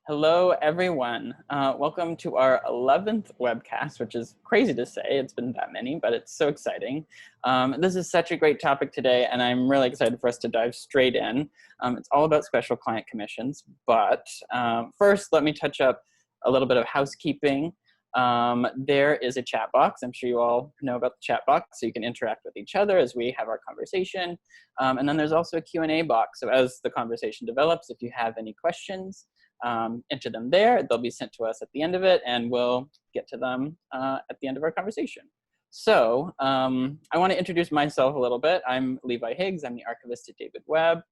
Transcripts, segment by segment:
Hello, everyone. Welcome to our 11th webcast, which is crazy to say. It's been that many, but it's so exciting. This is such a great topic today, and I'm really excited for us to dive straight in. It's all about special client commissions, but first, let me touch up a little bit of housekeeping. There is a chat box. I'm sure you all know about the chat box, so you can interact with each other as we have our conversation. And then there's also a Q&A box. So as the conversation develops, if you have any questions, enter them there. They'll be sent to us at the end of it, and we'll get to them at the end of our conversation. So I want to introduce myself a little bit. I'm Levi Higgs. I'm the archivist at David Webb.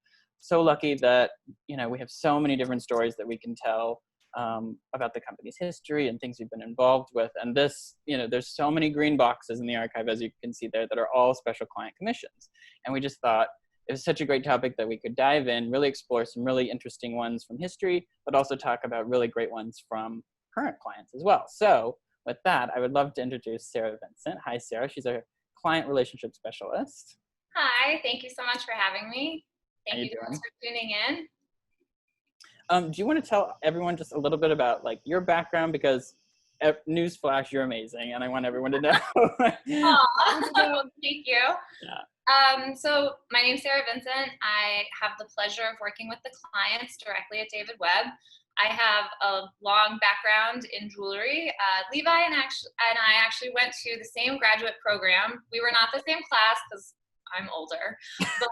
So lucky that we have so many different stories that we can tell about the company's history and things we've been involved with. And this, there's so many green boxes in the archive, as you can see there, that are all special client commissions. And we just thought it was such a great topic that we could dive in, really explore some really interesting ones from history, but also talk about really great ones from current clients as well. So with that, I would love to introduce Sara Vincent. Hi, Sara. She's a client relationship specialist. Hi, thank you so much for having me. Thank you so much for tuning in. Do you want to tell everyone just a little bit about your background? Because newsflash, you're amazing, and I want everyone to know. Well, thank you. Yeah. So my name's Sara Vincent. I have the pleasure of working with the clients directly at David Webb. I have a long background in jewelry. Levi and I actually went to the same graduate program. We were not the same class because I'm older, but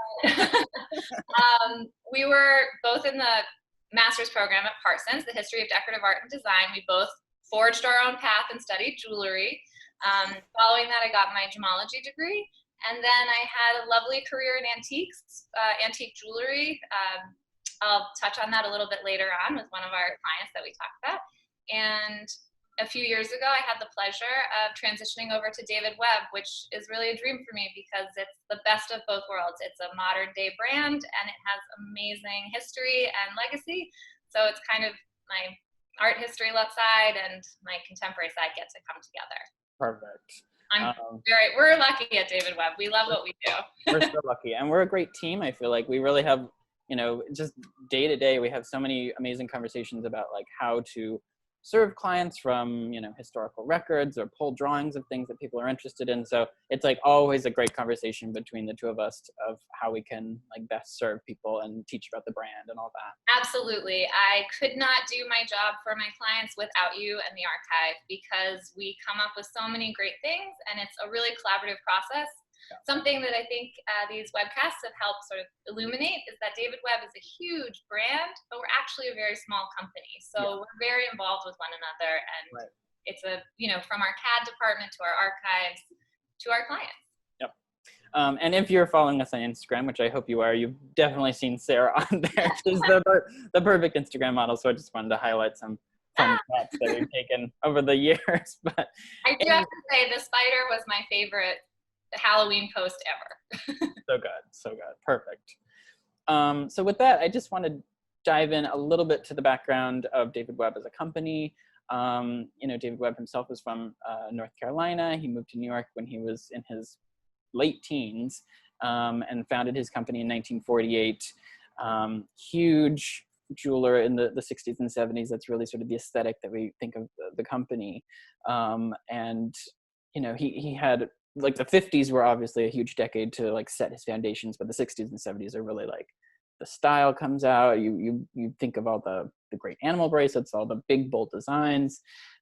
we were both in the master's program at Parsons, the history of decorative art and design. We both forged our own path and studied jewelry. Following that, I got my gemology degree. And then I had a lovely career in antiques, antique jewelry. I'll touch on that a little bit later on with one of our clients that we talked about. And a few years ago, I had the pleasure of transitioning over to David Webb, which is really a dream for me because it's the best of both worlds. It's a modern day brand and it has amazing history and legacy. So it's kind of my art history side and my contemporary side get to come together. Perfect. We're lucky at David Webb. We love what we do. We're so lucky, and we're a great team. I feel like we really have, just day to day, we have so many amazing conversations about how to serve clients from, historical records or pull drawings of things that people are interested in. So it's always a great conversation between the two of us of how we can best serve people and teach about the brand and all that. Absolutely. I could not do my job for my clients without you and the archive because we come up with so many great things and it's a really collaborative process. Yeah. Something that I think these webcasts have helped sort of illuminate is that David Webb is a huge brand, but we're actually a very small company. So we're very involved with one another, and it's from our CAD department to our archives to our clients. Yep. And if you're following us on Instagram, which I hope you are, you've definitely seen Sara on there. She's the perfect Instagram model. So I just wanted to highlight some fun shots that we've taken over the years. But I do have to say the spider was my favorite Halloween post ever. So good. Perfect. So with that, I just want to dive in a little bit to the background of David Webb as a company. David Webb himself was from North Carolina. He moved to New York when he was in his late teens and founded his company in 1948. Huge jeweler in the 60s and 70s. That's really sort of the aesthetic that we think of the company. And he had the 50s were obviously a huge decade to set his foundations, but the 60s and 70s are really the style comes out. You think of all the great animal bracelets, all the big bold designs.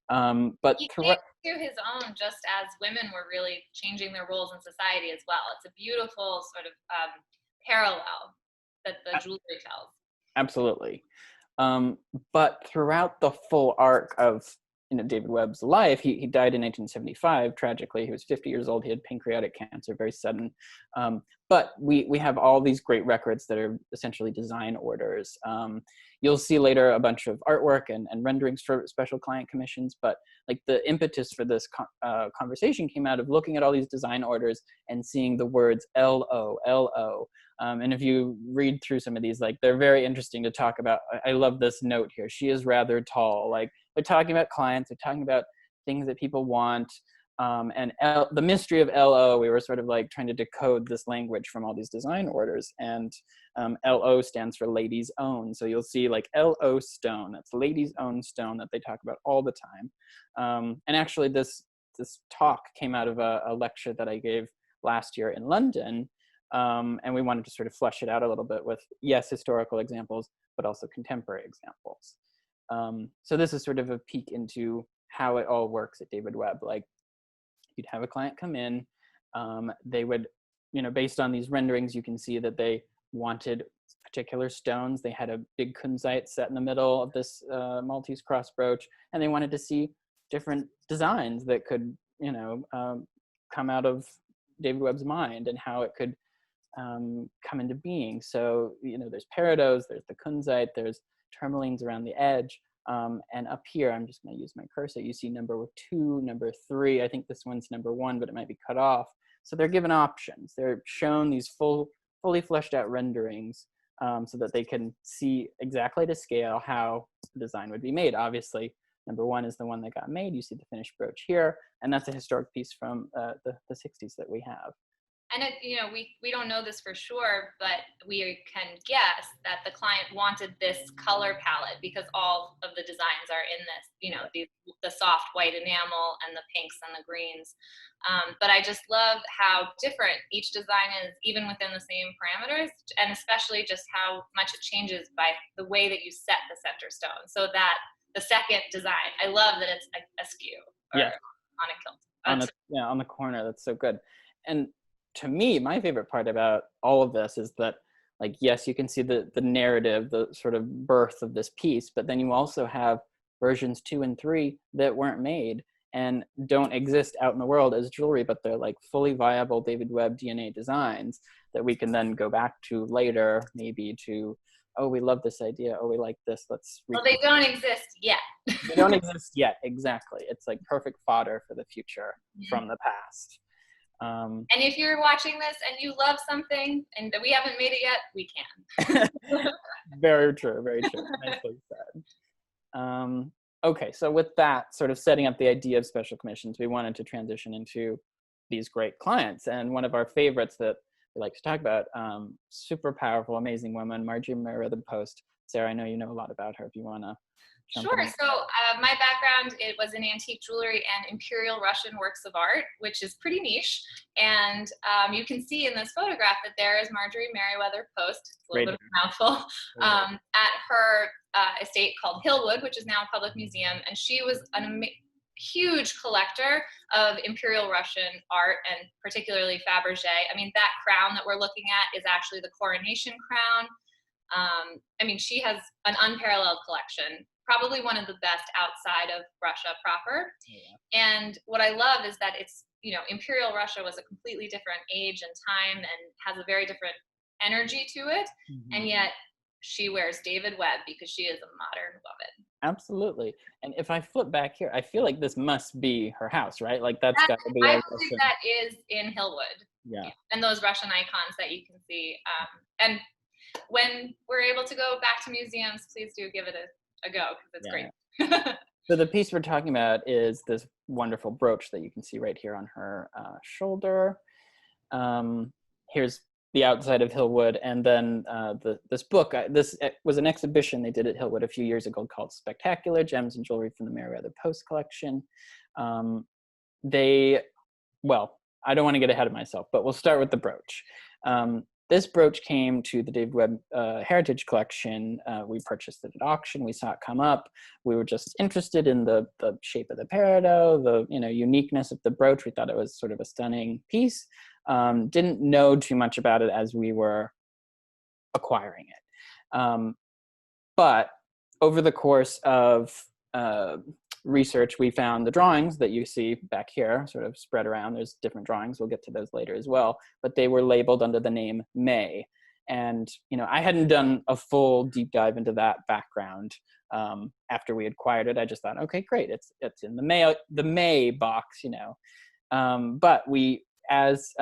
But he came to his own just as women were really changing their roles in society as well. It's a beautiful sort of parallel that the jewelry tells. Absolutely. But throughout the full arc of David Webb's life, he died in 1975. Tragically, he was 50 years old. He had pancreatic cancer, very sudden. But we have all these great records that are essentially design orders. You'll see later a bunch of artwork and renderings for special client commissions. But the impetus for this conversation came out of looking at all these design orders and seeing the words LO, LO. And if you read through some of these, they're very interesting to talk about. I love this note here. She is rather tall. They're talking about clients. They're talking about things that people want. The mystery of LO, we were sort of like trying to decode this language from all these design orders. And LO stands for ladies own. So you'll see like LO stone, that's ladies own stone that they talk about all the time. And actually this talk came out of a lecture that I gave last year in London. And we wanted to sort of flesh it out a little bit with, yes, historical examples, but also contemporary examples. So this is sort of a peek into how it all works at David Webb. Like, you'd have a client come in, they would, based on these renderings, you can see that they wanted particular stones. They had a big kunzite set in the middle of this Maltese cross brooch, and they wanted to see different designs that could, come out of David Webb's mind and how it could come into being. So, there's peridots, there's the kunzite, there's tourmalines around the edge. And up here, I'm just going to use my cursor. You see number 2, number 3. I think this one's number 1, but it might be cut off. So they're given options. They're shown these fully fleshed out renderings so that they can see exactly to scale how the design would be made. Obviously, number 1 is the one that got made. You see the finished brooch here, and that's a historic piece from the 60s that we have. And we don't know this for sure, but we can guess that the client wanted this color palette because all of the designs are in this, the soft white enamel and the pinks and the greens. But I just love how different each design is, even within the same parameters, and especially just how much it changes by the way that you set the center stone. So that the second design, I love that it's askew or on a kilt. On the corner. That's so good. And to me, my favorite part about all of this is that, like, yes, you can see the narrative, the sort of birth of this piece, but then you also have versions 2 and 3 that weren't made and don't exist out in the world as jewelry, but they're like fully viable David Webb DNA designs that we can then go back to later, maybe to, oh, we love this idea, oh, we like this, well, they don't exist yet. They don't exist yet, exactly. It's like perfect fodder for the future from the past. And if you're watching this and you love something and we haven't made it yet, we can. Very true, very true. Nicely said. Okay, so with that, sort of setting up the idea of special commissions, we wanted to transition into these great clients. And one of our favorites that we like to talk about, super powerful, amazing woman, Marjorie Merriweather Post. Sarah, I know you know a lot about her if you want to. Sure. So my background, it was in antique jewelry and Imperial Russian works of art, which is pretty niche. And you can see in this photograph that there is Marjorie Merriweather Post, it's a little bit of a mouthful, at her estate called Hillwood, which is now a public museum. And she was a huge collector of Imperial Russian art, and particularly Fabergé. I mean, that crown that we're looking at is actually the coronation crown. She has an unparalleled collection, probably one of the best outside of Russia proper. Yeah. And what I love is that it's, Imperial Russia was a completely different age and time and has a very different energy to it. And yet she wears David Webb because she is a modern woman. Absolutely. And if I flip back here, I feel like this must be her house, right? Like got to be. I believe that is in Hillwood. Yeah. And those Russian icons that you can see. And when we're able to go back to museums, please do give it a go because it's great. So the piece we're talking about is this wonderful brooch that you can see right here on her shoulder. Here's the outside of Hillwood, and then this book. This was an exhibition they did at Hillwood a few years ago called Spectacular Gems and Jewelry from the Merriweather Post Collection. I don't want to get ahead of myself, but we'll start with the brooch. This brooch came to the David Webb Heritage Collection. We purchased it at auction. We saw it come up. We were just interested in the shape of the peridot, the uniqueness of the brooch. We thought it was sort of a stunning piece. Didn't know too much about it as we were acquiring it. But over the course of research, we found the drawings that you see back here sort of spread around. There's different drawings. We'll get to those later as well. But they were labeled under the name May. And, I hadn't done a full deep dive into that background after we acquired it. I just thought, okay, great. It's in the May box, But as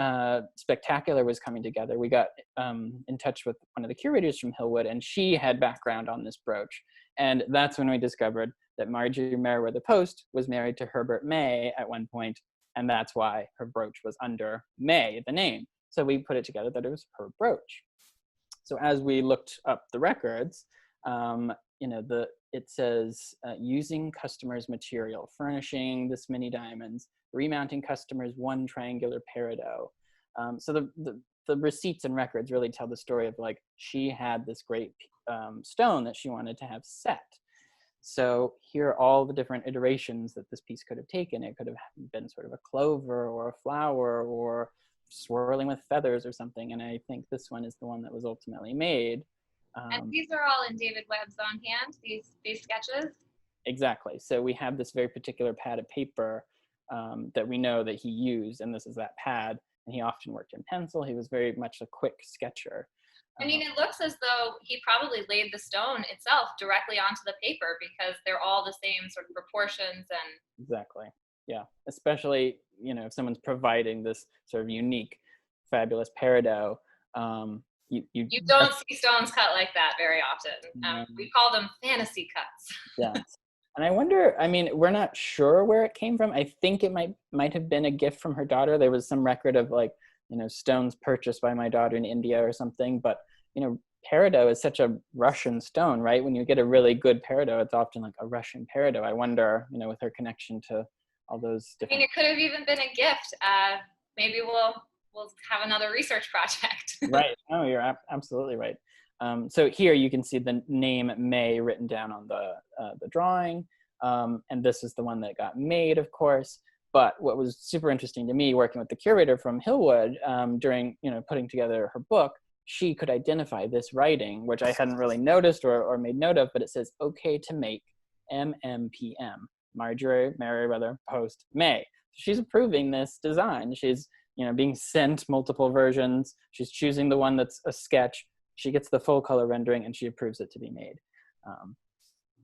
Spectacular was coming together, we got in touch with one of the curators from Hillwood, and she had background on this brooch. And that's when we discovered that Marjorie Merriweather Post was married to Herbert May at one point, And that's why her brooch was under May, the name. So we put it together that it was her brooch. So as we looked up the records, it says using customers' material, furnishing this many diamonds, remounting customers' one triangular peridot. So the receipts and records really tell the story of like, she had this great stone that she wanted to have set. So here are all the different iterations that this piece could have taken. It could have been sort of a clover or a flower or swirling with feathers or something. And I think this one is the one that was ultimately made. And these are all in David Webb's own hand, these sketches? Exactly. So we have this very particular pad of paper that we know that he used, and this is that pad. And he often worked in pencil. He was very much a quick sketcher. I mean, it looks as though he probably laid the stone itself directly onto the paper because they're all the same sort of proportions and. Exactly. Yeah. Especially, if someone's providing this sort of unique, fabulous peridot, you don't see stones cut like that very often. We call them fantasy cuts. Yes. And I wonder, we're not sure where it came from. I think it might have been a gift from her daughter. There was some record of like, stones purchased by my daughter in India or something. But, peridot is such a Russian stone, right? When you get a really good peridot, it's often like a Russian peridot. I wonder, with her connection to all those different. It could have even been a gift. Maybe we'll have another research project. Right. Oh, you're absolutely right. So here you can see the name May written down on the drawing. And this is the one that got made, of course. But what was super interesting to me working with the curator from Hillwood during, putting together her book, she could identify this writing, which I hadn't really noticed or made note of, but it says, okay to make MMPM, Marjorie, Merriweather, post May. She's approving this design. She's, being sent multiple versions. She's choosing the one that's a sketch. She gets the full color rendering and she approves it to be made.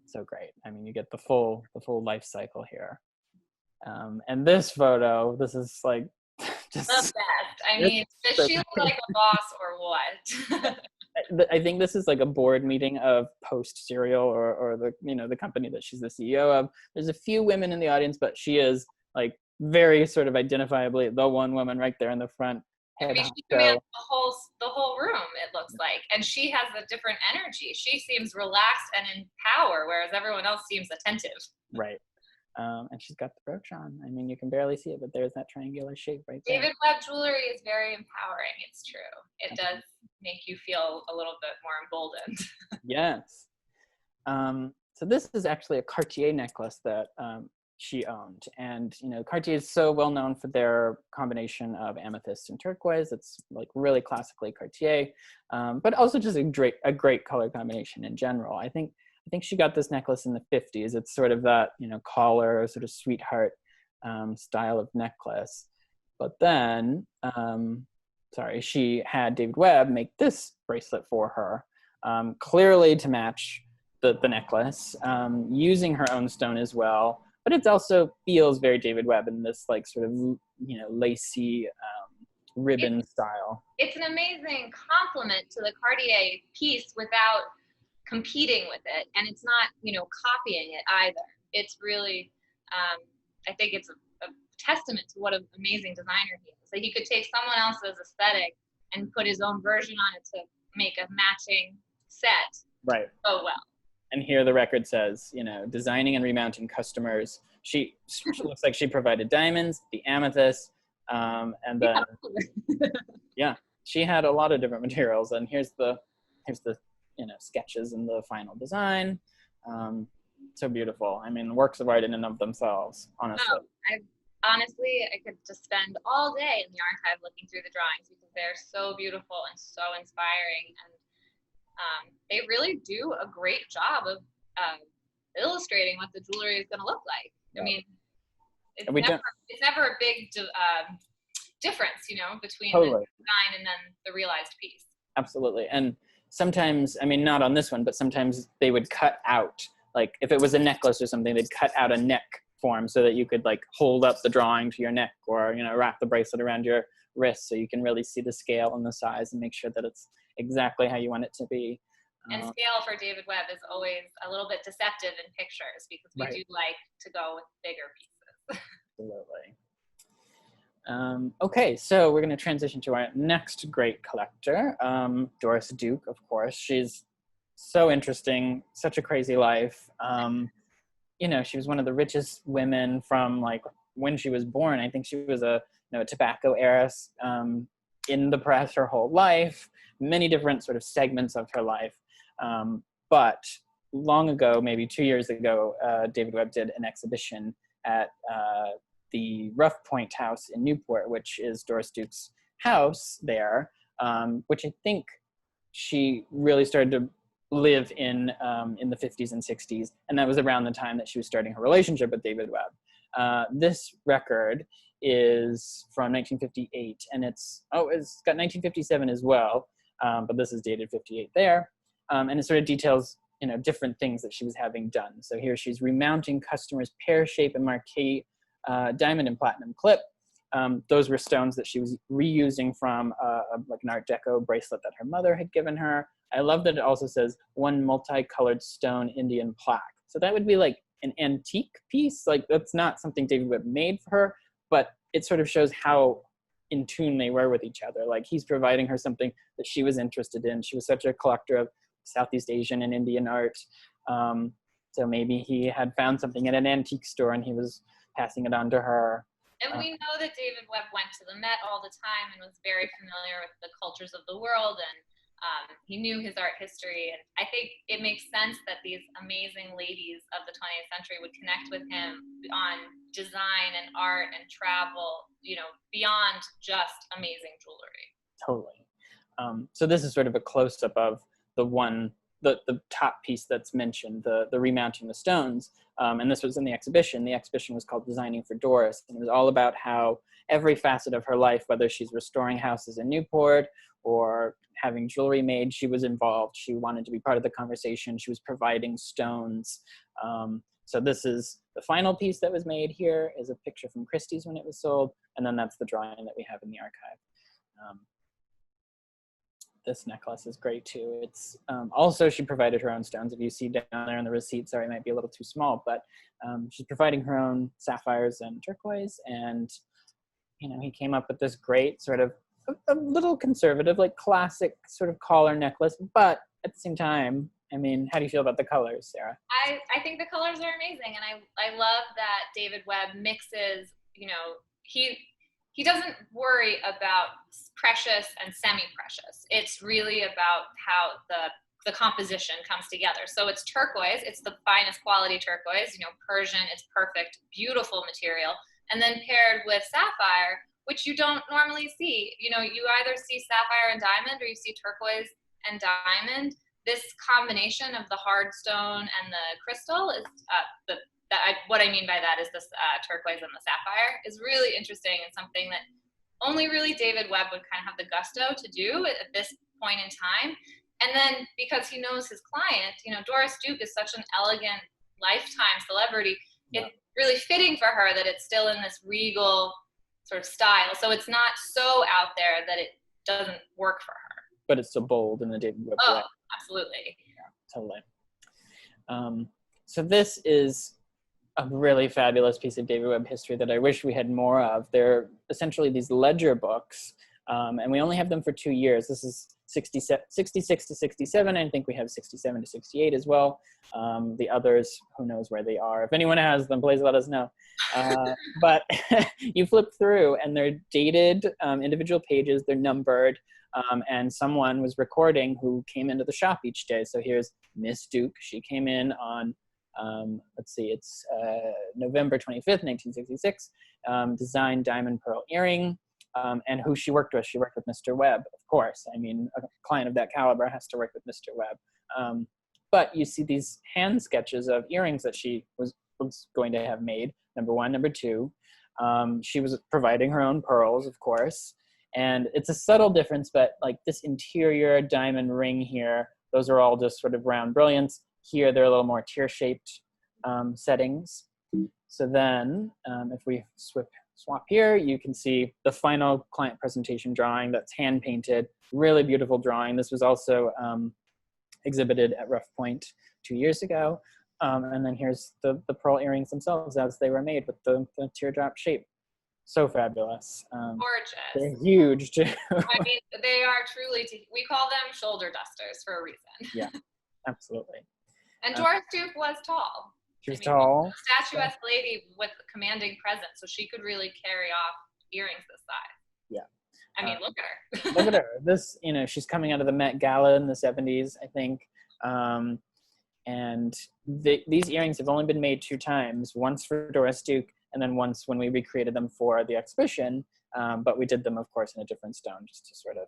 So great. You get the full life cycle here. And this photo, this is like just the best. Does she look like a boss or what? I think this is like a board meeting of Post Cereal or the company that she's the CEO of. There's a few women in the audience, but she is like very sort of identifiably the one woman right there in the front. She commands the whole room, it looks like. And she has a different energy. She seems relaxed and in power, whereas everyone else seems attentive. Right. And she's got the brooch on. You can barely see it, but there's that triangular shape right there. David Webb jewelry is very empowering, it's true. It does make you feel a little bit more emboldened. Yes. So this is actually a Cartier necklace that she owned. And, Cartier is so well known for their combination of amethyst and turquoise. It's like really classically Cartier, but also just a great color combination in general. I think she got this necklace in the 50s. It's sort of that, collar, sort of sweetheart style of necklace. But then, she had David Webb make this bracelet for her, clearly to match the necklace, using her own stone as well. But it also feels very David Webb in this like sort of, lacy ribbon style. It's an amazing compliment to the Cartier piece without competing with it, and it's not copying it either. It's really I think it's a testament to what an amazing designer he is, that he could take someone else's aesthetic and put his own version on it to make a matching set right so well. And here the record says, designing and remounting customers. She looks like she provided diamonds, the amethyst, and then she had a lot of different materials. And here's the sketches and the final design. So beautiful. Works of art in and of themselves, honestly. Honestly, I could just spend all day in the archive looking through the drawings because they're so beautiful and so inspiring. And they really do a great job of illustrating what the jewelry is going to look like. Yep. It's never a big difference, between totally. the design and then the realized piece. Absolutely. And sometimes, not on this one, but sometimes they would cut out, like if it was a necklace or something, they'd cut out a neck form so that you could like hold up the drawing to your neck or, wrap the bracelet around your wrist so you can really see the scale and the size and make sure that it's exactly how you want it to be. And scale for David Webb is always a little bit deceptive in pictures because we do like to go with bigger pieces. Absolutely. Okay, so we're going to transition to our next great collector, Doris Duke, of course. She's so interesting, such a crazy life. She was one of the richest women from like when she was born. I think she was a tobacco heiress in the press her whole life, many different sort of segments of her life. But long ago, maybe 2 years ago, David Webb did an exhibition at the Rough Point house in Newport, which is Doris Duke's house there, which I think she really started to live in the 50s and 60s. And that was around the time that she was starting her relationship with David Webb. This record is from 1958, and it's got 1957 as well, but this is dated 58 there. And it sort of details different things that she was having done. So here she's remounting customers' pear shape and marquee diamond and platinum clip. Those were stones that she was reusing from like an Art Deco bracelet that her mother had given her. I love that it also says one multicolored stone Indian plaque. So that would be like an antique piece. Like that's not something David Webb made for her, but it sort of shows how in tune they were with each other. Like he's providing her something that she was interested in. She was such a collector of Southeast Asian and Indian art. So maybe he had found something at an antique store and he was passing it on to her. And we know that David Webb went to the Met all the time and was very familiar with the cultures of the world, and he knew his art history. And I think it makes sense that these amazing ladies of the 20th century would connect with him on design and art and travel, beyond just amazing jewelry. Totally. So this is sort of a close-up of the top piece that's mentioned, the remounting the stones. And this was in the exhibition. The exhibition was called Designing for Doris. And it was all about how every facet of her life, whether she's restoring houses in Newport or having jewelry made, she was involved. She wanted to be part of the conversation. She was providing stones. So this is the final piece that was made here is a picture from Christie's when it was sold. And then that's the drawing that we have in the archive. This necklace is great too. It's also, she provided her own stones. If you see down there in the receipt, sorry, it might be a little too small, but she's providing her own sapphires and turquoise. And, he came up with this great sort of a little conservative, like classic sort of collar necklace, but at the same time, how do you feel about the colors, Sarah? I think the colors are amazing. And I love that David Webb mixes, he doesn't worry about precious and semi-precious. It's really about how the composition comes together. So it's turquoise, it's the finest quality turquoise, Persian, it's perfect, beautiful material. And then paired with sapphire, which you don't normally see. You either see sapphire and diamond or you see turquoise and diamond. This combination of the hard stone and the crystal is what I mean by that is this turquoise and the sapphire is really interesting and something that only really David Webb would kind of have the gusto to do at this point in time. And then because he knows his client, Doris Duke is such an elegant lifetime celebrity, it's really fitting for her that it's still in this regal sort of style. So it's not so out there that it doesn't work for her. But it's so bold in the David Webb way. Absolutely. Yeah, totally. So this is a really fabulous piece of David Webb history that I wish we had more of. They're essentially these ledger books, and we only have them for 2 years. This is 66 to 67. I think we have 67 to 68 as well. The others, who knows where they are. If anyone has them, please let us know. But you flip through and they're dated individual pages, they're numbered, and someone was recording who came into the shop each day. So here's Miss Duke. She came in on it's November 25th, 1966, designed diamond pearl earring, and who she worked with. She worked with Mr. Webb, of course. A client of that caliber has to work with Mr. Webb. But you see these hand sketches of earrings that she was going to have made, number one. Number two, she was providing her own pearls, of course. And it's a subtle difference, but like this interior diamond ring here, those are all just sort of round brilliants. Here, they're a little more tear-shaped settings. So then, if we swap here, you can see the final client presentation drawing that's hand-painted. Really beautiful drawing. This was also exhibited at Rough Point 2 years ago. And then here's the pearl earrings themselves as they were made with the teardrop shape. So fabulous. Gorgeous. They're huge too. I mean, they are truly, we call them shoulder dusters for a reason. Yeah, absolutely. And Doris Duke was tall. She was tall. Statuesque lady with commanding presence, so she could really carry off earrings this size. Yeah. I mean, look at her. Look at her. This, she's coming out of the Met Gala in the 70s, I think. And these earrings have only been made 2 times, once for Doris Duke and then once when we recreated them for the exhibition. But we did them, of course, in a different stone just to sort of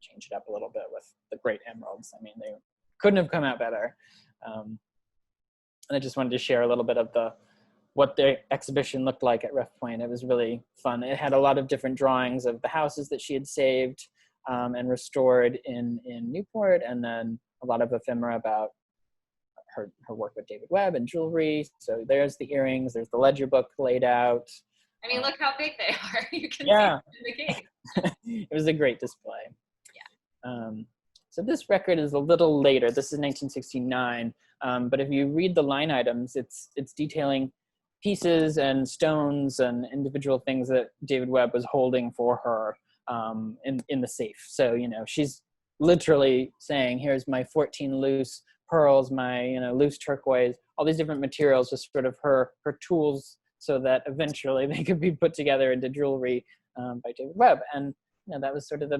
change it up a little bit with the great emeralds. I mean, they couldn't have come out better. And I just wanted to share a little bit of what the exhibition looked like at Ref Point. It was really fun. It had a lot of different drawings of the houses that she had saved and restored in Newport, and then a lot of ephemera about her work with David Webb and jewelry. So there's the earrings, there's the ledger book laid out. I mean, look how big they are. You can see Yeah. in the case. It was a great display. Yeah. So this record is a little later. This is 1969. But if you read the line items, it's detailing pieces and stones and individual things that David Webb was holding for her in the safe. So, she's literally saying, here's my 14 loose pearls, my loose turquoise, all these different materials, just sort of her tools, so that eventually they could be put together into jewelry by David Webb. And that was sort of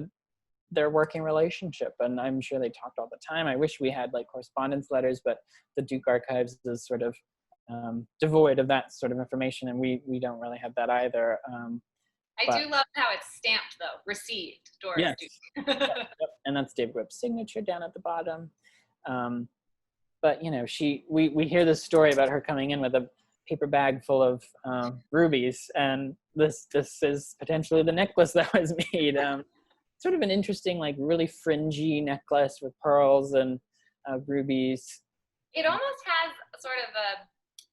their working relationship, and I'm sure they talked all the time. I wish we had correspondence letters, but the Duke Archives is sort of devoid of that sort of information, and we don't really have that either. I do love how it's stamped though, received, Doris. Yes. Duke. Yep. And that's David Webb's signature down at the bottom. But we hear this story about her coming in with a paper bag full of rubies, and this is potentially the necklace that was made. Sort of an interesting, really fringy necklace with pearls and rubies. It almost has sort of a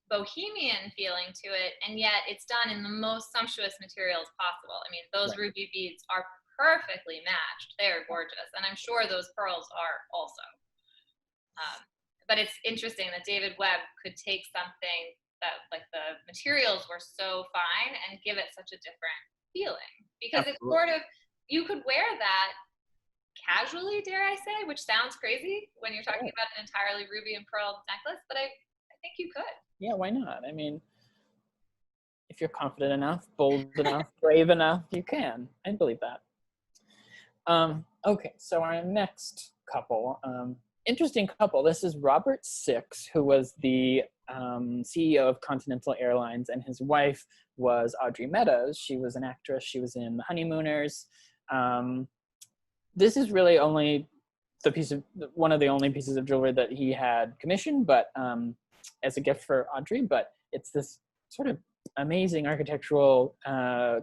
bohemian feeling to it, and yet it's done in the most sumptuous materials possible. I mean, those Right. ruby beads are perfectly matched. They are gorgeous, and I'm sure those pearls are also. But it's interesting that David Webb could take something that the materials were so fine and give it such a different feeling, because Absolutely. it's sort of, you could wear that casually, dare I say, which sounds crazy when you're talking about an entirely ruby and pearl necklace, but I think you could. Yeah, why not? I mean, if you're confident enough, bold enough, brave enough, you can. I believe that. Okay, so our next couple, interesting couple. This is Robert Six, who was the CEO of Continental Airlines, and his wife was Audrey Meadows. She was an actress. She was in The Honeymooners. This is really only one of the only pieces of jewelry that he had commissioned, but as a gift for Audrey. But it's this sort of amazing architectural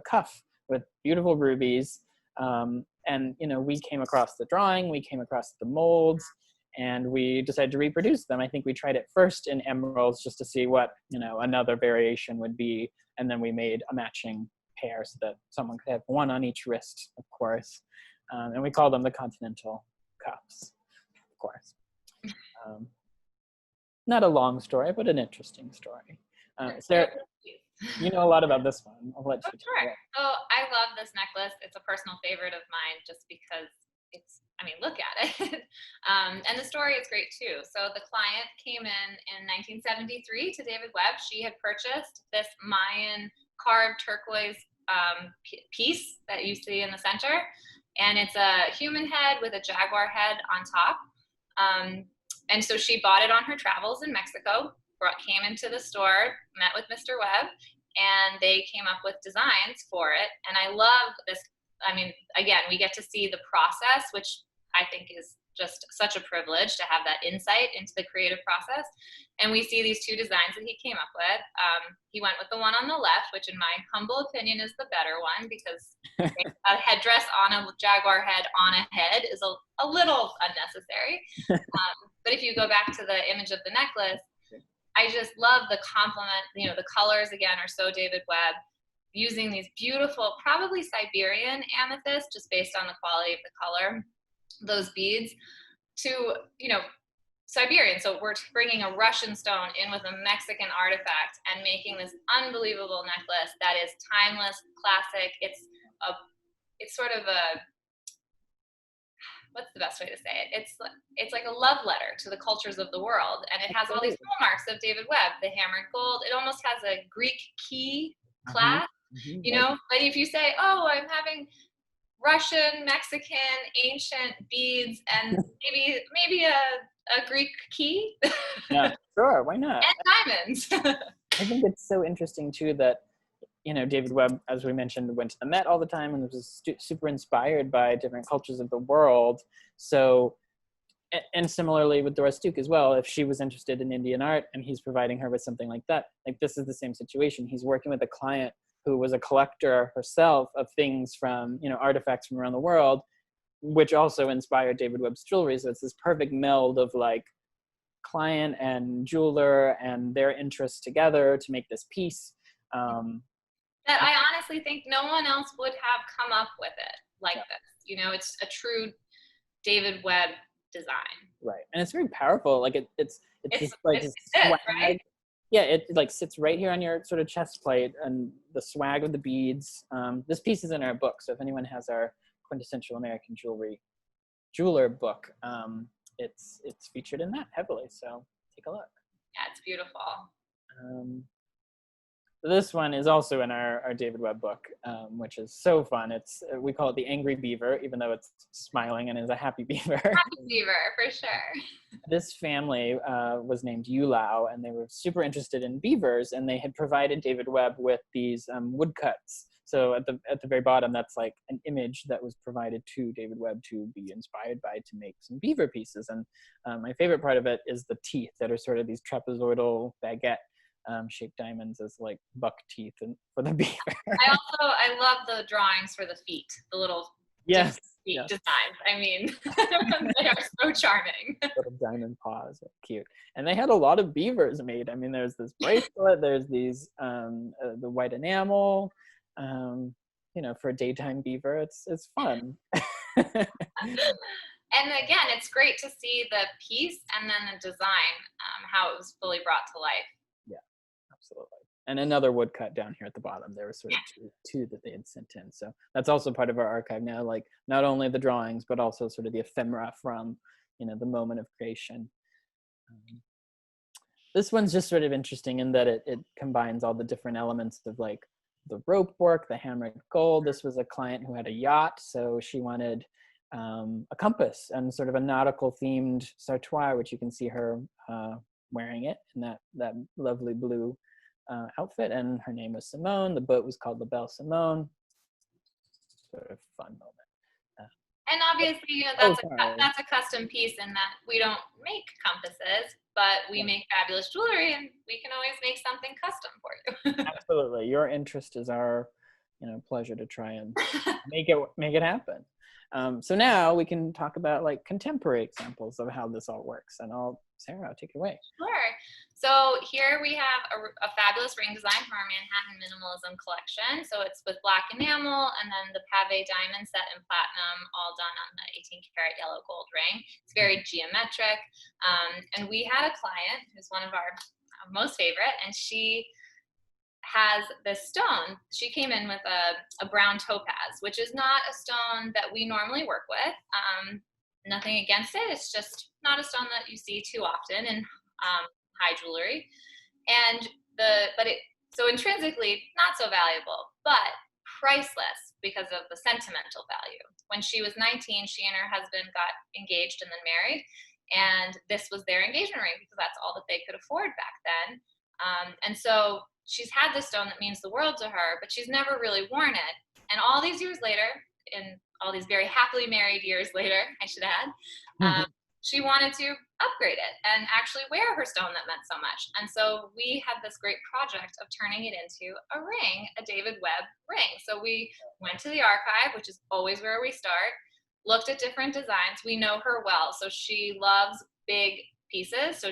cuff with beautiful rubies. And we came across the drawing, we came across the molds, and we decided to reproduce them. I think we tried it first in emeralds just to see what another variation would be, and then we made a matching pair so that someone could have one on each wrist, of course. And we call them the Continental cuffs, of course. Not a long story, but an interesting story. Sarah, you know a lot about this one. I'll let you Sure. So I love this necklace. It's a personal favorite of mine just because look at it. And the story is great too. So the client came in 1973 to David Webb. She had purchased this Mayan carved turquoise piece that you see in the center. And it's a human head with a jaguar head on top. And so she bought it on her travels in Mexico, came into the store, met with Mr. Webb, and they came up with designs for it. And I love this. I mean, again, we get to see the process, which I think is just such a privilege to have that insight into the creative process. And we see these 2 designs that he came up with. He went with the one on the left, which in my humble opinion is the better one, because a headdress on a jaguar head on a head is a little unnecessary. But if you go back to the image of the necklace, I just love the complement. The colors, again, are so David Webb, using these beautiful, probably Siberian amethyst, just based on the quality of the color, those beads, to, Siberian. So we're bringing a Russian stone in with a Mexican artifact and making this unbelievable necklace that is timeless, classic. It's sort of a, what's the best way to say it? It's like a love letter to the cultures of the world, and it has all these hallmarks of David Webb. The hammered gold. It almost has a Greek key clasp, you know. But if you say, "Oh, I'm having Russian, Mexican, ancient beads, and maybe a Greek key," Yeah, sure, why not? and diamonds. I think it's so interesting too that, David Webb, as we mentioned, went to the Met all the time and was super inspired by different cultures of the world. So, and similarly with Doris Duke as well, if she was interested in Indian art and he's providing her with something like that, like this is the same situation. He's working with a client who was a collector herself of things from, artifacts from around the world, which also inspired David Webb's jewelry. So it's this perfect meld of like client and jeweler and their interests together to make this piece. That I honestly think no one else would have come up with it like this. It's a true David Webb design. Right, and it's very powerful. Like it's just like it's swag. right? Yeah, it like sits right here on your sort of chest plate, and the swag of the beads. This piece is in our book, so if anyone has our quintessential American jeweler book, it's featured in that heavily. So take a look. Yeah, it's beautiful. This one is also in our David Webb book, which is so fun. We call it the Angry Beaver, even though it's smiling and is a happy beaver. Happy beaver, for sure. This family was named Yulau, and they were super interested in beavers, and they had provided David Webb with these woodcuts. So at the very bottom, that's like an image that was provided to David Webb to be inspired by to make some beaver pieces. And my favorite part of it is the teeth that are sort of these trapezoidal baguette shaped diamonds as like buck teeth for the beaver. I love the drawings for the feet, the little feet designs. I mean, they are so charming. Little diamond paws, cute. And they had a lot of beavers made. I mean, there's this bracelet, there's these the white enamel. For a daytime beaver, it's fun. And again, it's great to see the piece and then the design, how it was fully brought to life. Absolutely. And another woodcut down here at the bottom. There were sort of two that they had sent in. So that's also part of our archive now, like not only the drawings, but also sort of the ephemera from, the moment of creation. This one's just sort of interesting in that it combines all the different elements of like the rope work, the hammered gold. This was a client who had a yacht, so she wanted a compass and sort of a nautical themed sautoir, which you can see her wearing it in that lovely blue outfit, and her name was Simone. The boat was called La Belle Simone. Sort of fun moment. And obviously, that's a custom piece in that we don't make compasses, but we make fabulous jewelry, and we can always make something custom for you. Absolutely, your interest is our, pleasure to try and make it happen. So now we can talk about like contemporary examples of how this all works, and Sara, I'll take it away. Sure. So here we have a fabulous ring design from our Manhattan Minimalism collection. So it's with black enamel and then the pave diamond set in platinum, all done on the 18 karat yellow gold ring. It's very geometric. And we had a client who's one of our most favorite, and she has this stone. She came in with a brown topaz, which is not a stone that we normally work with. Nothing against it. It's just not a stone that you see too often in high jewelry. And so intrinsically not so valuable, but priceless because of the sentimental value. When she was 19, she and her husband got engaged and then married. And this was their engagement ring because that's all that they could afford back then. And so she's had this stone that means the world to her, but she's never really worn it. And all these years later, in all these very happily married years later, I should add, she wanted to upgrade it and actually wear her stone that meant so much. And so we had this great project of turning it into a ring, a David Webb ring. So we went to the archive, which is always where we start, looked at different designs. We know her well, so she loves big pieces. So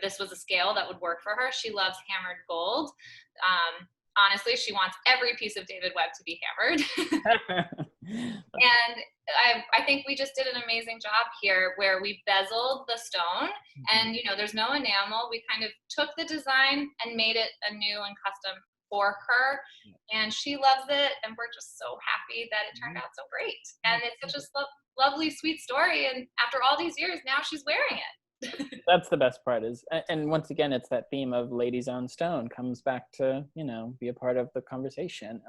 this was a scale that would work for her. She loves hammered gold. Honestly, she wants every piece of David Webb to be hammered. And I think we just did an amazing job here where we bezeled the stone and, there's no enamel. We kind of took the design and made it a new and custom for her. And she loves it. And we're just so happy that it turned out so great. And it's such a lovely, sweet story. And after all these years, now she's wearing it. That's the best part is, and once again, it's that theme of ladies own stone comes back to, be a part of the conversation.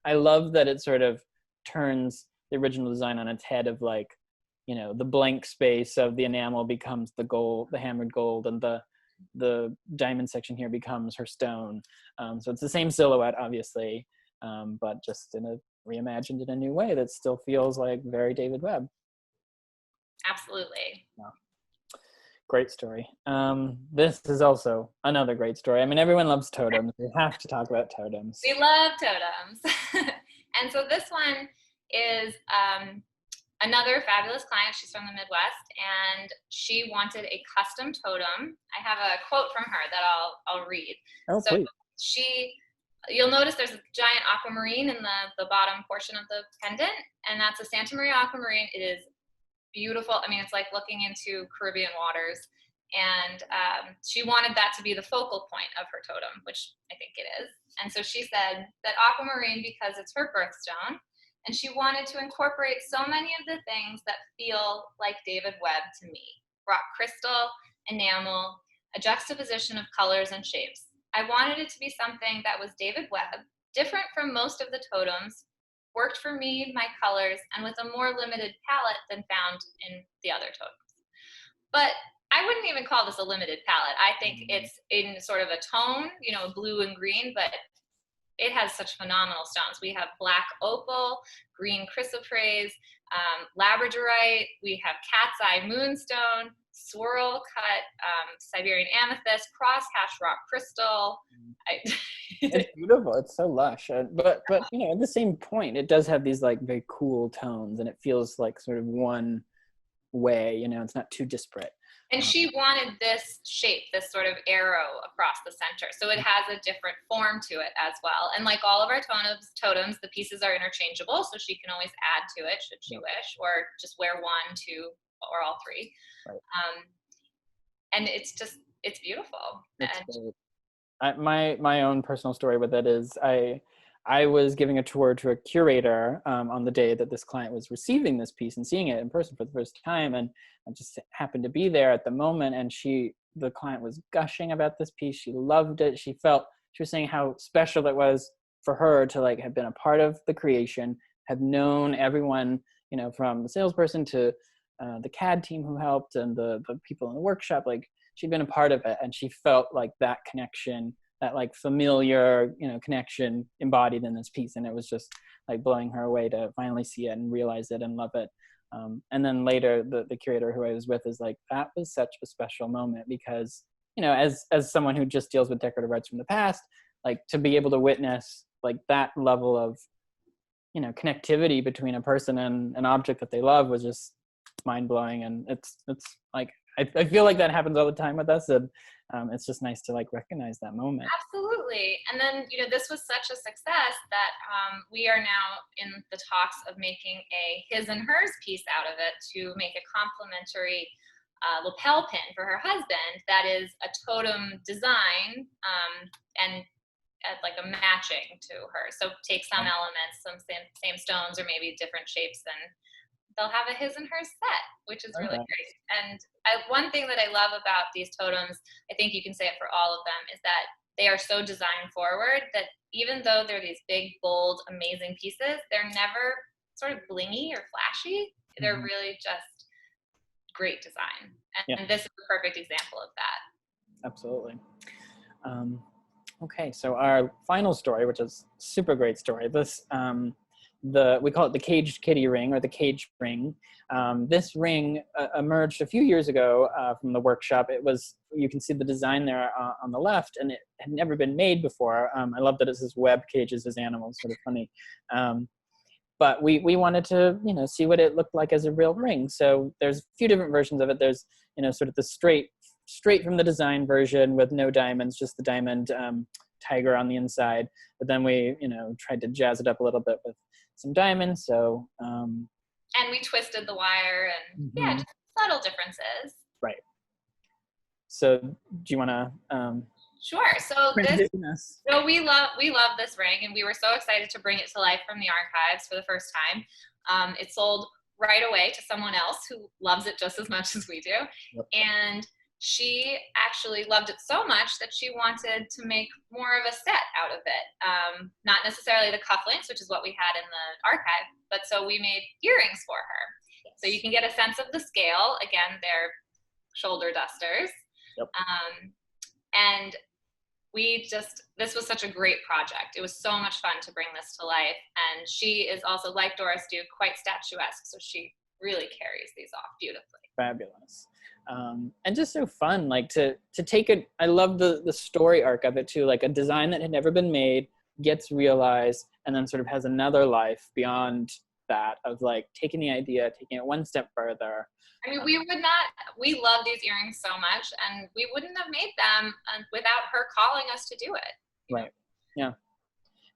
I love that it sort of turns the original design on its head of like, the blank space of the enamel becomes the gold, the hammered gold, and the diamond section here becomes her stone. So it's the same silhouette, obviously, but just reimagined in a new way that still feels like very David Webb. Absolutely. Yeah. Great story. This is also another great story. I mean, everyone loves totems. We have to talk about totems. We love totems. And so this one is another fabulous client. She's from the Midwest, and she wanted a custom totem. I have a quote from her that I'll read. Oh, so please. You'll notice there's a giant aquamarine in the bottom portion of the pendant, and that's a Santa Maria aquamarine. It is beautiful. I mean, it's like looking into Caribbean waters. And she wanted that to be the focal point of her totem, which I think it is. And so she said that aquamarine because it's her birthstone, and she wanted to incorporate so many of the things that feel like David Webb to me. Rock crystal, enamel, a juxtaposition of colors and shapes. I wanted it to be something that was David Webb, different from most of the totems, worked for me, my colors, and with a more limited palette than found in the other totems. But I wouldn't even call this a limited palette. I think it's in sort of a tone, blue and green, but it has such phenomenal stones. We have black opal, green chrysoprase, labradorite. We have cat's eye moonstone, swirl cut Siberian amethyst, crosshatch rock crystal. It's beautiful. It's so lush. But at the same point, it does have these like very cool tones, and it feels like sort of one way. It's not too disparate. And she wanted this shape, this sort of arrow across the center. So it has a different form to it as well. And like all of our totems, the pieces are interchangeable. So she can always add to it should she wish, or just wear one, two, or all three. Right. And it's beautiful. My own personal story with it is I was giving a tour to a curator on the day that this client was receiving this piece and seeing it in person for the first time, and I just happened to be there at the moment, and the client was gushing about this piece. She loved it. She was saying how special it was for her to like have been a part of the creation, have known everyone, from the salesperson to the CAD team who helped and the people in the workshop. Like she'd been a part of it, and she felt like that connection, that like familiar, connection embodied in this piece. And it was just like blowing her away to finally see it and realize it and love it. And then later the curator who I was with is like, that was such a special moment because, as someone who just deals with decorative arts from the past, like to be able to witness like that level of, connectivity between a person and an object that they love was just mind blowing. And it's like, I feel like that happens all the time with us, and it's just nice to like recognize that moment. Absolutely. And then, this was such a success that we are now in the talks of making a his and hers piece out of it to make a complimentary lapel pin for her husband that is a totem design and like a matching to her. So take some elements, some same stones or maybe different shapes, and they'll have a his and hers set, which is really great. And one thing that I love about these totems, I think you can say it for all of them, is that they are so design forward that even though they're these big, bold, amazing pieces, they're never sort of blingy or flashy. They're really just great design. And this is a perfect example of that. Absolutely. Okay, so our final story, which is a super great story. This, we call it the caged kitty ring or the cage ring. This ring emerged a few years ago from the workshop. You can see the design there on the left, and it had never been made before. I love that it says Webb cages as animals, sort of funny. But we wanted to, see what it looked like as a real ring. So there's a few different versions of it. There's, sort of the straight from the design version with no diamonds, just the diamond tiger on the inside. But then we, tried to jazz it up a little bit with some diamonds. So and we twisted the wire, and yeah, just subtle differences. Right. So do you want to Sure. So transition us? so we love this ring, and we were so excited to bring it to life from the archives for the first time. It sold right away to someone else who loves it just as much as we do. Yep. And she actually loved it so much that she wanted to make more of a set out of it. Not necessarily the cufflinks, which is what we had in the archive, but so we made earrings for her. Yes. So you can get a sense of the scale. Again, they're shoulder dusters. Yep. And this was such a great project. It was so much fun to bring this to life. And she is also, like Doris do, quite statuesque. So she really carries these off beautifully. Fabulous. And just so fun, like to take it. I love the story arc of it too, like a design that had never been made gets realized and then sort of has another life beyond that, of like taking the idea, taking it one step further. I mean, we love these earrings so much, and we wouldn't have made them without her calling us to do it. Right. Yeah.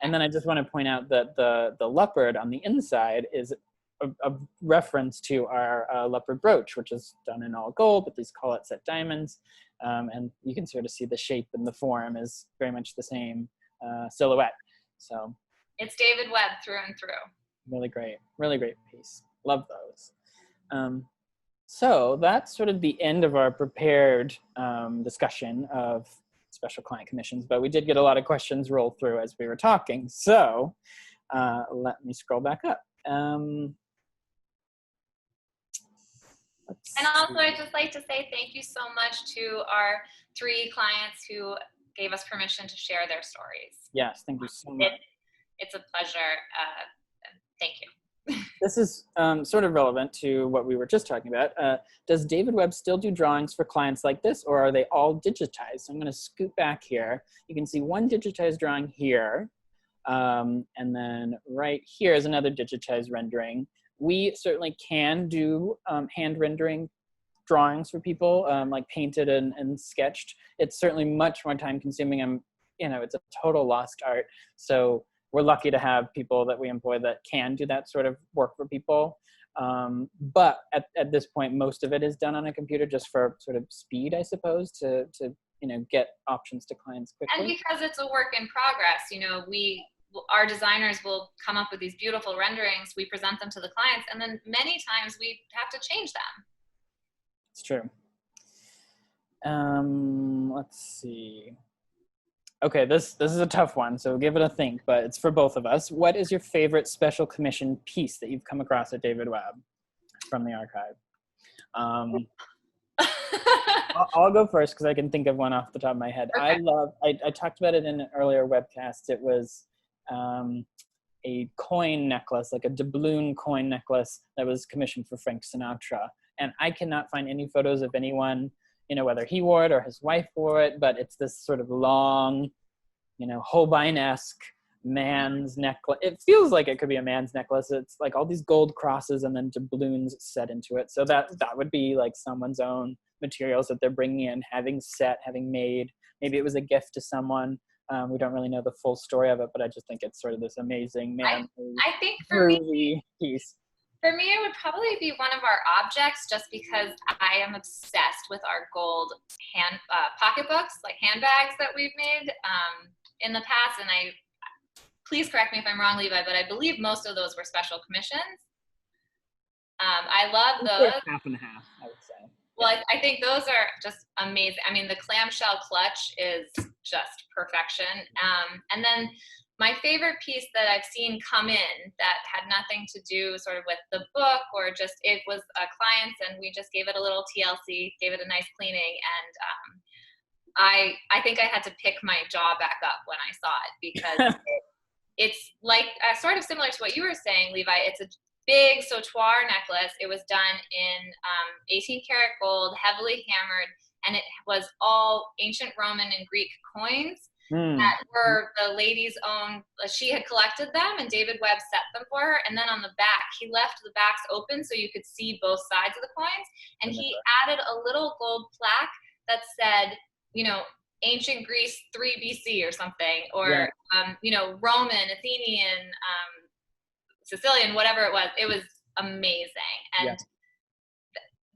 And then I just want to point out that the leopard on the inside is a reference to our leopard brooch, which is done in all gold with these collet set diamonds. And you can sort of see the shape and the form is very much the same silhouette. So it's David Webb through and through. Really great piece. Love those. So that's sort of the end of our prepared discussion of special client commissions, but we did get a lot of questions roll through as we were talking. So let me scroll back up. And also, I'd just like to say thank you so much to our 3 clients who gave us permission to share their stories. Yes, thank you so much. It's a pleasure. Thank you. This is sort of relevant to what we were just talking about. Does David Webb still do drawings for clients like this, or are they all digitized? So I'm going to scoot back here. You can see one digitized drawing here. And then right here is another digitized rendering. We certainly can do hand rendering drawings for people, like painted and sketched. It's certainly much more time consuming. It's a total lost art. So we're lucky to have people that we employ that can do that sort of work for people. But at this point, most of it is done on a computer just for sort of speed, I suppose, to get options to clients quickly. And because it's a work in progress, our designers will come up with these beautiful renderings, we present them to the clients, and then many times we have to change them. It's true. Let's see. Okay, this is a tough one, so give it a think, but it's for both of us. What is your favorite special commission piece that you've come across at David Webb from the archive? I'll go first because I can think of one off the top of my head. Okay. I talked about it in an earlier webcast. It was a coin necklace, like a doubloon coin necklace that was commissioned for Frank Sinatra. And I cannot find any photos of anyone, whether he wore it or his wife wore it, but it's this sort of long, Holbein-esque man's necklace. It feels like it could be a man's necklace. It's like all these gold crosses and then doubloons set into it. So that would be like someone's own materials that they're bringing in, having made. Maybe it was a gift to someone. We don't really know the full story of it, but I just think it's sort of this amazing man. I think for me, piece. For me, it would probably be one of our objects, just because I am obsessed with our gold pocketbooks, like handbags that we've made in the past. And please correct me if I'm wrong, Levi, but I believe most of those were special commissions. I love those. Half and half, I would say. Well, I think those are just amazing. I mean, the clamshell clutch is just perfection. And then my favorite piece that I've seen come in that had nothing to do sort of with the book, or just it was a client's, and we just gave it a little TLC, gave it a nice cleaning, and I think I had to pick my jaw back up when I saw it, because it's like sort of similar to what you were saying, Levi. It's a big sautoir necklace. It was done in 18 karat gold, heavily hammered, and it was all ancient Roman and Greek coins that were the lady's own. She had collected them, and David Webb set them for her. And then on the back, he left the backs open so you could see both sides of the coins. And he added a little gold plaque that said, ancient Greece 3 BC or something, or, Roman, Athenian, Sicilian, whatever it was. It was amazing. And Yeah.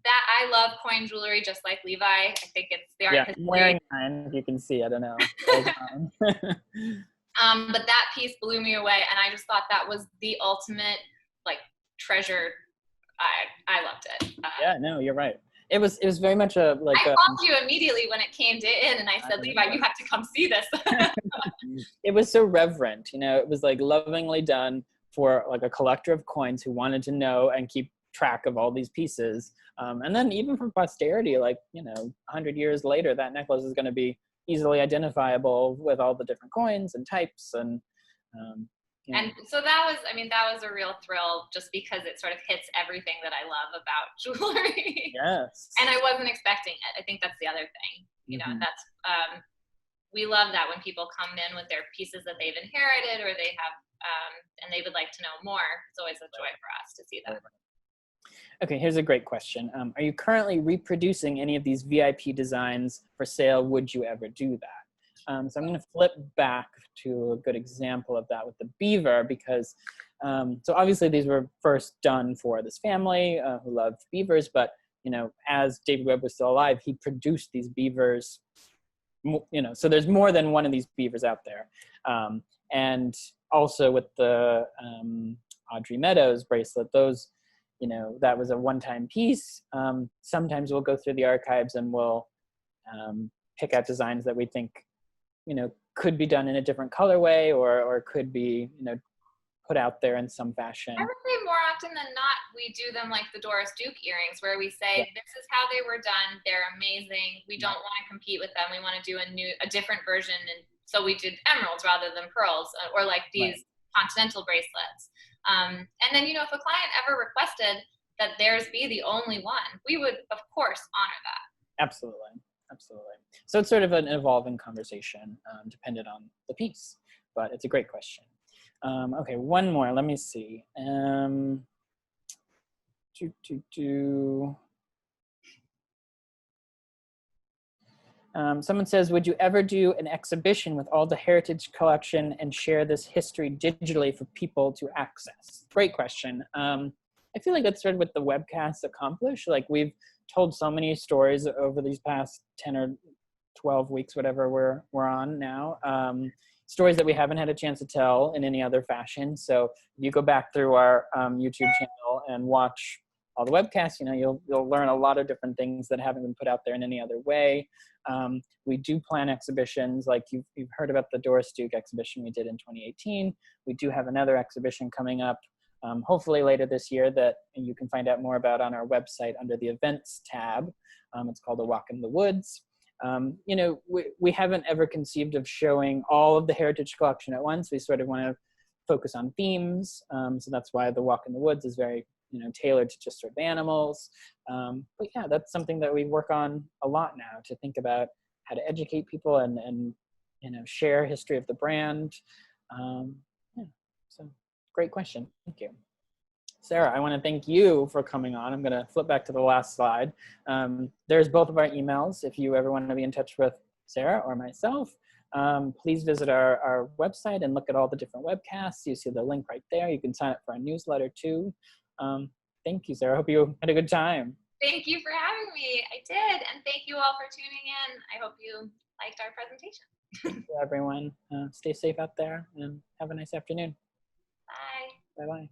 that I love coin jewelry just like Levi. I think it's the art Yeah, history. I'm wearing mine, if you can see, I don't know. But that piece blew me away, and I just thought that was the ultimate like treasure. I loved it. Yeah, no, you're right. It was very much a like. I called you immediately when it came in, and I said, Levi, you have to come see this. It was so reverent, you know. It was like lovingly done for like a collector of coins who wanted to know and keep track of all these pieces. And then even for posterity, like, you know, 100 years later, that necklace is going to be easily identifiable with all the different coins and types. And you know. And so that was, I mean, that was a real thrill just because it sort of hits everything that I love about jewelry. Yes. And I wasn't expecting it. I think that's the other thing. You know, that's, we love that when people come in with their pieces that they've inherited or they have, and they would like to know more. It's always a joy for us to see that. Okay, here's a great question. Are you currently reproducing any of these VIP designs for sale? Would you ever do that? So I'm going to flip back to a good example of that with the beaver, because so obviously these were first done for this family who loved beavers, but you know, as David Webb was still alive, he produced these beavers, you know, so there's more than one of these beavers out there. And also with the Audrey Meadows bracelet, those, you know, that was a one-time piece. Sometimes we'll go through the archives and we'll pick out designs that we think, you know, could be done in a different colorway or could be, you know, put out there in some fashion. I would say more often than not, we do them like the Doris Duke earrings, where we say, this is how they were done. They're amazing. We don't want to compete with them. We want to do a different version. And so we did emeralds rather than pearls, or like these continental bracelets. And then, you know, if a client ever requested that theirs be the only one, we would, of course, honor that. Absolutely. Absolutely. So it's sort of an evolving conversation, dependent on the piece, but it's a great question. Okay, one more. Let me see. Someone says, would you ever do an exhibition with all the heritage collection and share this history digitally for people to access? Great question. I feel like that's sort of what the WEBBcast accomplished. Like, we've told so many stories over these past 10 or 12 weeks, whatever we're on now. Stories that we haven't had a chance to tell in any other fashion. So if you go back through our YouTube channel and watch all the webcasts, you know, you'll learn a lot of different things that haven't been put out there in any other way. We do plan exhibitions, like you've heard about the Doris Duke exhibition we did in 2018. We do have another exhibition coming up, hopefully later this year, that you can find out more about on our website under the events tab. It's called A Walk in the Woods. You know, we haven't ever conceived of showing all of the heritage collection at once. We sort of want to focus on themes. So that's why the Walk in the Woods is very, you know, tailored to just sort of animals. But yeah, that's something that we work on a lot now, to think about how to educate people and you know, share history of the brand. Yeah, so great question. Thank you. Sara, I want to thank you for coming on. I'm going to flip back to the last slide. There's both of our emails. If you ever want to be in touch with Sara or myself, please visit our website and look at all the different webcasts. You see the link right there. You can sign up for our newsletter too. Thank you, Sara. I hope you had a good time. Thank you for having me. I did. And thank you all for tuning in. I hope you liked our presentation. Thank you, everyone. Stay safe out there and have a nice afternoon. Bye. Bye-bye.